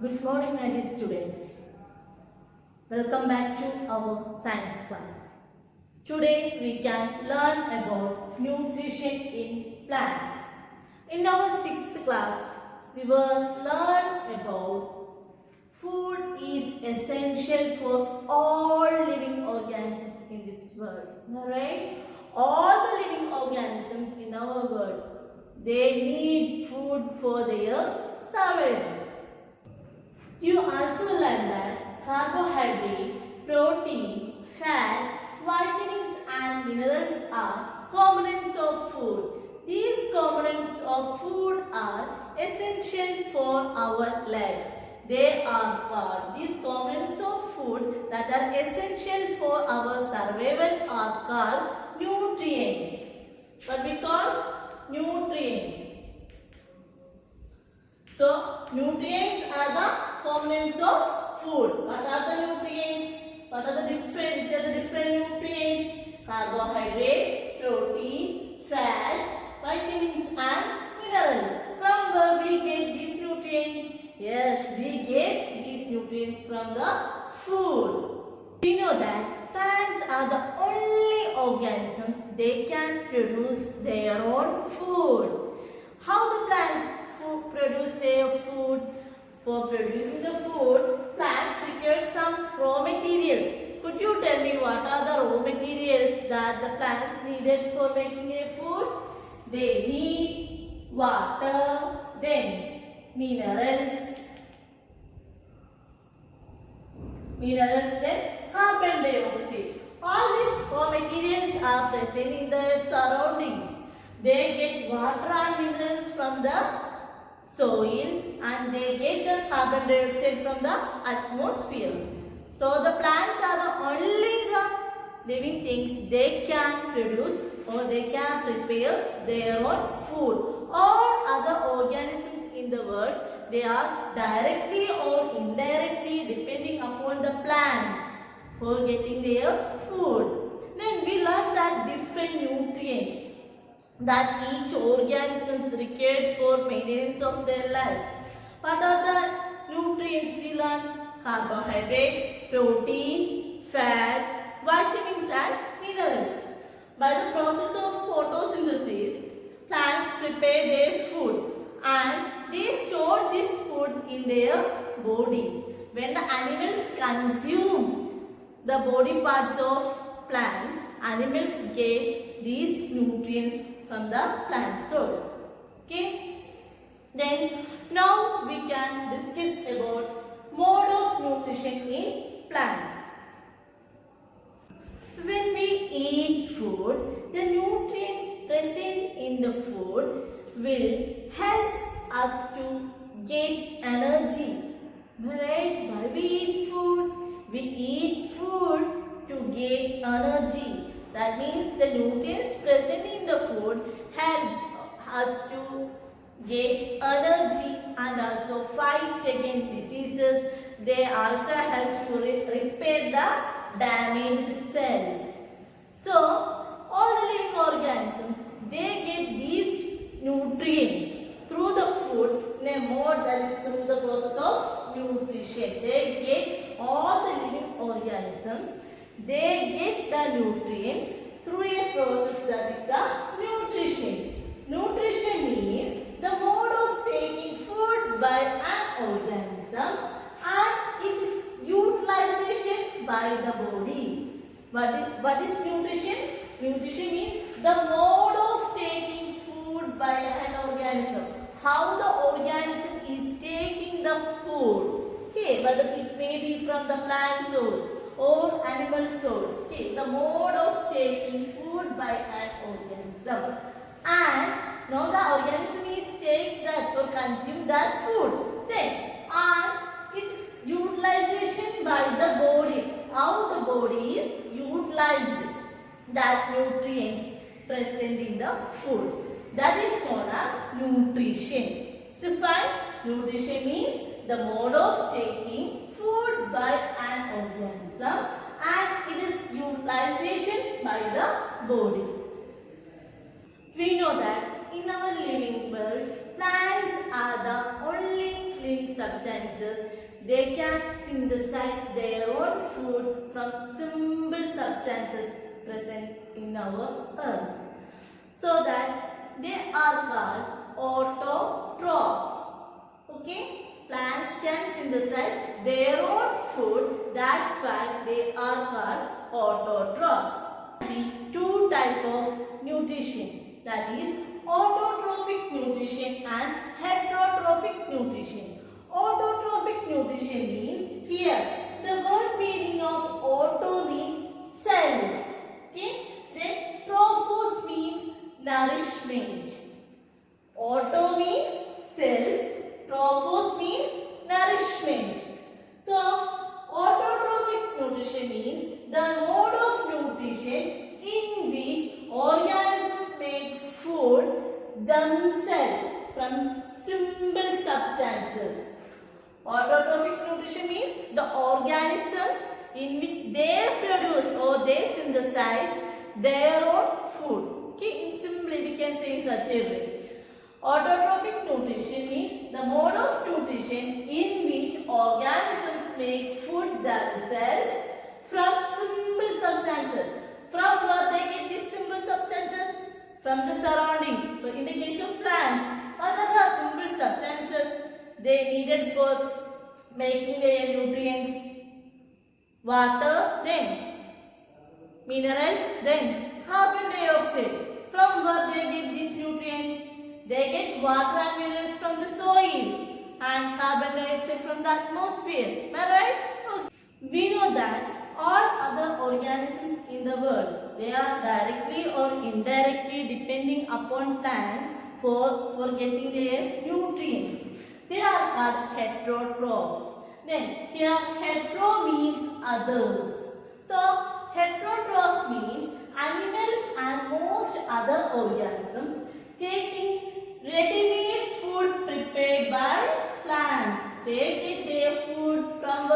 Good morning, my dear students. Welcome back to our science class. Today we can learn about nutrition in plants. In our 6th class, we will learn about food is essential for all living organisms in this world. Alright? All the living organisms in our world, they need food for their survival. You also learn that carbohydrate, protein, fat, vitamins and minerals are components of food. These components of food are essential for our life. They are called, these components of food that are essential for our survival are called nutrients. What we call? Nutrients. So, nutrients are the components of food. What are the nutrients? What are the different, which are the different nutrients? Carbohydrate, protein, fat, vitamins and minerals. From where we get these nutrients? Yes, we get these nutrients from the food. We know that plants are the only organisms they can produce their own food. How the plants produce their food? For producing the food, plants require some raw materials. Could you tell me what are the raw materials that the plants needed for making a food? They need water, then minerals, then carbon dioxide. All these raw materials are present in the surroundings. They get water and minerals from the soil and they get the carbon dioxide from the atmosphere. So the plants are the only living things they can produce or they can prepare their own food. All other organisms in the world, they are directly or indirectly depending upon the plants for getting their food. Then we learn that different nutrients that each organisms required for maintenance of their life. What are the nutrients we learn? Carbohydrate, protein, fat, vitamins and minerals. By the process of photosynthesis, plants prepare their food and they store this food in their body. When the animals consume the body parts of plants, animals get these nutrients from the plant source. Okay. Then now we can discuss about mode of nutrition in plants. When we eat food, the nutrients present in the food will help us to get energy. Right? Why we eat food? We eat food to get energy. That means the nutrients present in the food helps us to get energy and also fight against diseases. They also help to repair the damaged cells. So, all the living organisms, they get these nutrients through the food in a mode that is through the process of nutrition. They get all the living organisms, they get the nutrients through a process that is the nutrition. Nutrition means the mode of taking food by an organism and its utilization by the body. What is nutrition? Nutrition means the mode of taking food by an organism. How the organism is taking the food. Okay, whether it may be from the plant source or animal source. Okay, the mode of taking food by an organism. And now the organism is take that or consume that food. Then its utilization by the body. How the body is utilized that nutrients present in the food. That is known as nutrition. So fine, nutrition means the mode of taking food by an organism and it is utilization by the body. We know that in our living world, plants are the only living substances, they can synthesize their own food from simple substances present in our earth. So that they are called autotrophs. Okay? Plants can synthesize their own food, that's why they are called autotrophs. See, two types of nutrition, that is autotrophic nutrition and heterotrophic nutrition. Autotrophic nutrition means, here the word meaning of auto means self. Okay? Then trophos means nourishment. Auto means self, trophos means nourishment. So, autotrophic nutrition means the mode of nutrition in which organisms make food themselves from simple substances. Autotrophic nutrition means the organisms in which they produce or they synthesize their own food. Okay, in simply we can say in such a way. Autotrophic nutrition means the mode of nutrition in which organisms make food themselves from simple substances. From where they get these simple substances? From the surrounding. So in the case of plants, what are the simple substances they needed for making their nutrients? Water, then minerals, then carbon dioxide. From where they get these nutrients? They get water and minerals from the soil and carbon dioxide from the atmosphere. Am I right? Okay. We know that all other organisms in the world, they are directly or indirectly depending upon plants for getting their nutrients. They are called heterotrophs. Then here hetero means others. So heterotroph means animals and most other organisms taking ready-made food prepared by plants. They get their food from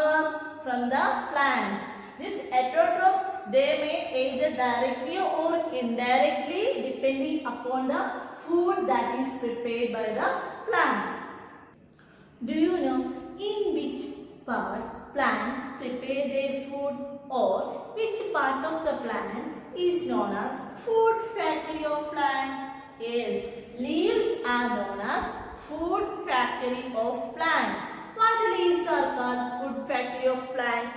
the plants. These heterotrophs, they may either directly or indirectly depending upon the food that is prepared by the plant. Do you know in which parts plants prepare their food, or which part of the plant is known as food factory of plant? Yes, leaves are known as food factory of plants. Why the leaves are called food factory of plants?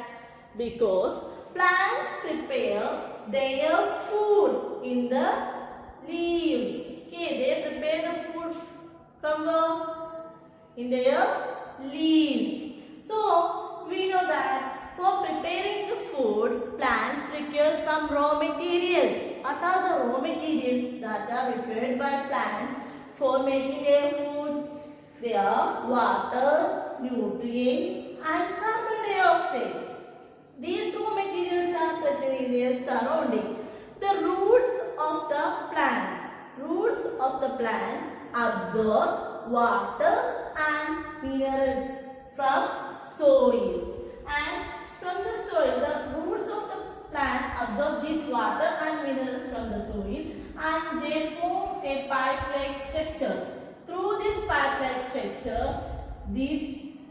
Because plants prepare their food in the leaves. Okay, they prepare the food from in their leaves. So, we know that for preparing the food, plants require some raw materials. What are the raw materials that are required by plants for making their food? They are water, nutrients and carbon dioxide. These raw materials are present in their surrounding. The roots of the plant absorb water and minerals from soil, and from the soil the roots of the plant absorb this water and minerals from the soil, and they form a pipe-like structure. Through this pipe-like structure, these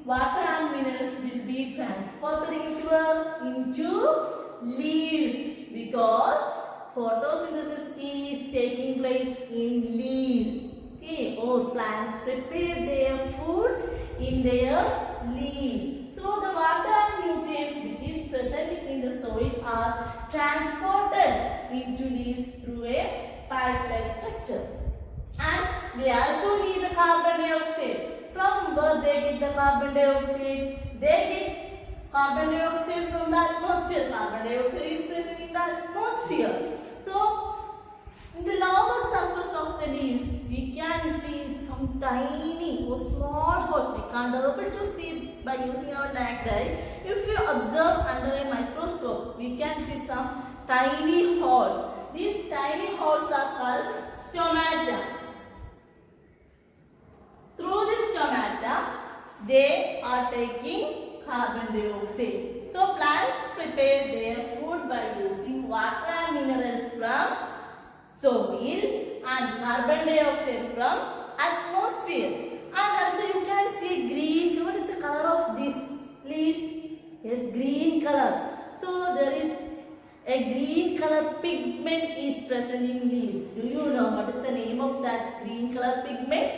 water and minerals will be transported into leaves, because photosynthesis is taking place in leaves. Okay, all plants prepare their food in their leaves. So the water and nutrients which is present in the soil are transported into leaves through a pipe-like structure. And they also need the carbon dioxide. From where they get the carbon dioxide? They get carbon dioxide from the atmosphere. Carbon dioxide is present in the atmosphere. So, in the lower surface of the leaves, we can see some tiny or small holes. We can't able to see by using our naked eye. If you observe under a microscope, we can see some tiny holes. These tiny holes are called stomata. Through this stomata, they are taking carbon dioxide. So plants prepare their food by using water and minerals from soil and carbon dioxide from atmosphere. And also you can see green. What is the color. So there is a green color pigment is present in leaves. Do you know what is the name of that green color pigment?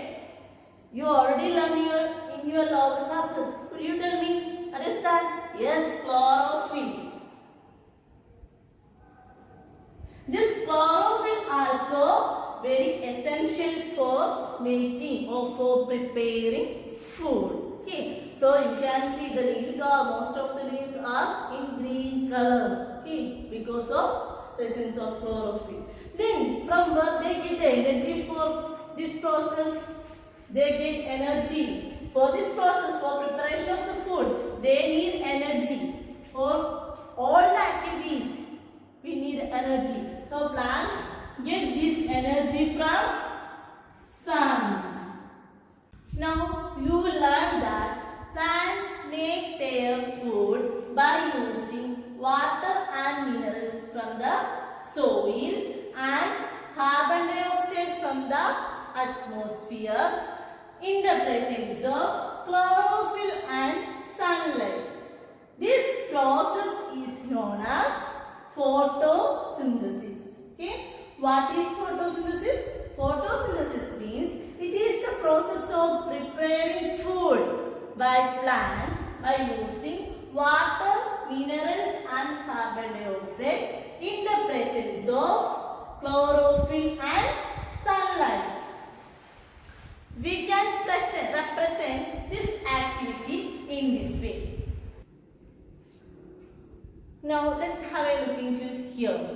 You already learned in your lower classes. Could you tell me what is that? Yes, chlorophyll. This chlorophyll also very essential for making or for preparing food. Okay, so you can see the leaves are, most of the leaves are in green color. Okay, because of presence of chlorophyll. Then from where they get the energy for this process? They get energy. For this process, for preparation of the food, they need energy. For all the activities, we need energy. So plants get this energy from sun. Now you will learn that plants make their food by using water and minerals from the soil and carbon dioxide from the atmosphere in the presence of chlorophyll and sunlight. This process is known as photosynthesis. Okay, what is photosynthesis? Photosynthesis means it is the process of preparing food by plants by using water, minerals and carbon dioxide in the presence of chlorophyll and sunlight. We can represent this activity in this way. Now let's have a look into here.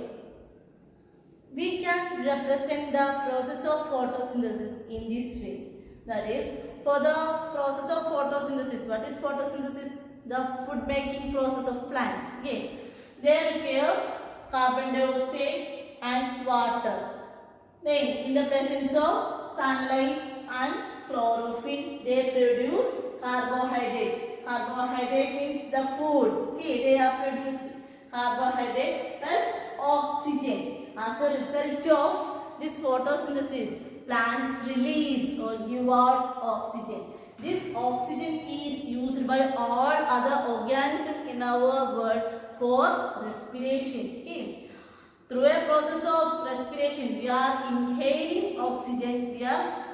We can represent the process of photosynthesis in this way. That is, for the process of photosynthesis, what is photosynthesis? The food making process of plants. Okay, they require carbon dioxide and water. Then, in the presence of sunlight and chlorophyll, they produce carbohydrate. Carbohydrate means the food. Okay, they are producing carbohydrate plus oxygen. As a result of this photosynthesis, plants release or give out oxygen. This oxygen is used by all other organisms in our world for respiration. Okay. Through a process of respiration, we are inhaling oxygen, we are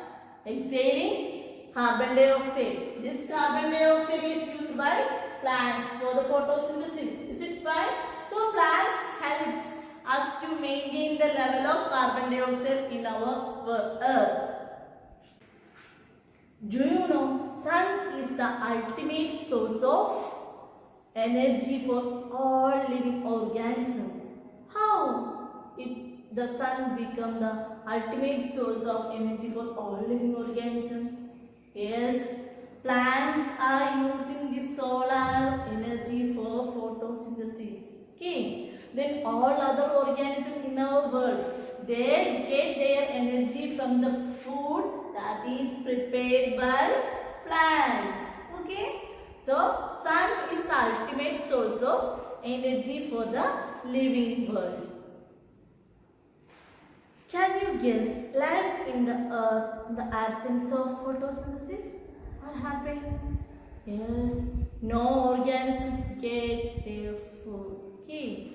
exhaling carbon dioxide. This carbon dioxide is used by plants for the photosynthesis. Is it fine? So plants help us to maintain the level of carbon dioxide in our earth. Do you know sun is the ultimate source of energy for all living organisms? How the sun become the ultimate source of energy for all living organisms? Yes, plants are using the solar energy for photosynthesis. Okay. Then all other organisms in our world, they get their energy from the food that is prepared by plants. Okay. So sun is the ultimate source of energy for the living world. Can you guess life in the earth, the absence of photosynthesis? What happened? Yes, no organisms get their food. Okay.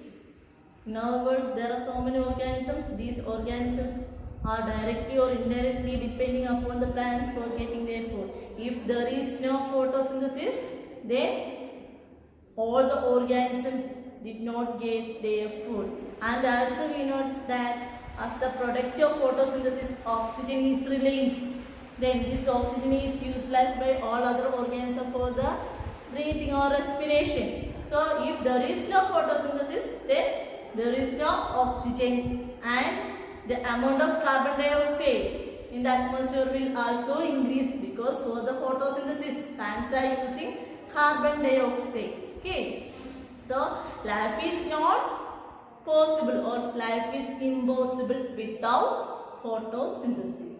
In our world, there are so many organisms. These organisms are directly or indirectly depending upon the plants for getting their food. If there is no photosynthesis, then all the organisms did not get their food. And also we know that as the product of photosynthesis, oxygen is released. Then this oxygen is utilized by all other organisms for the breathing or respiration. So if there is no photosynthesis, then there is no oxygen and the amount of carbon dioxide in the atmosphere will also increase because for the photosynthesis plants are using carbon dioxide. Okay. So life is not possible or life is impossible without photosynthesis.